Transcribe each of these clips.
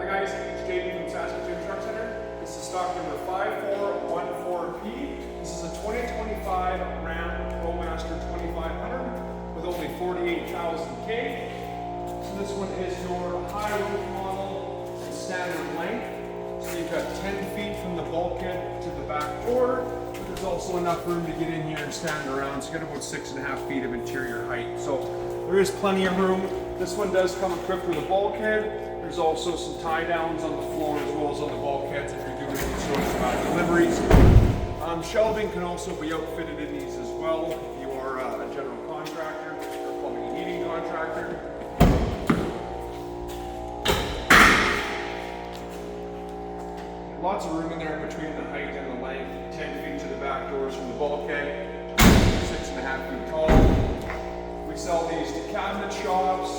guys, it's JD from Saskatoon Truck Center. This is stock number 5414P. This is a 2025 RAM ProMaster 2500 with only 48,000 K. So this one is your high roof model and standard length. So you've got 10 feet from the bulkhead to the back door, but there's also enough room to get in here and stand around. So you got about 6.5 feet of interior height. So there is plenty of room. This one does come equipped with a bulkhead. There's also some tie downs on the floor as well as on the bulkheads if you're doing any sort of deliveries. Shelving can also be outfitted in these as well if you are a general contractor or plumbing and heating contractor. Lots of room in there between the height and the length. 10 feet to the back doors from the bulkhead, 6.5 feet tall. We sell these to cabinet shops,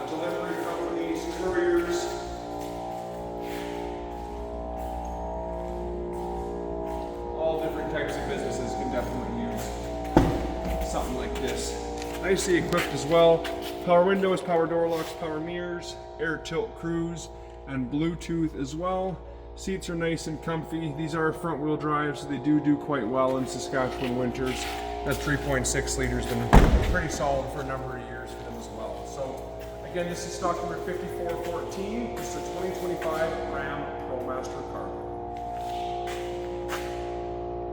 delivery companies, couriers. All different types of businesses can definitely use something like this. Nicely equipped as well. Power windows, power door locks, power mirrors, air tilt cruise, and Bluetooth as well. Seats are nice and comfy. These are front wheel drive, so they do quite well in Saskatchewan winters. That 3.6 liters has been pretty solid for a number of years for them as well. So again, this is stock number 5414. This is a 2025 RAM ProMaster car.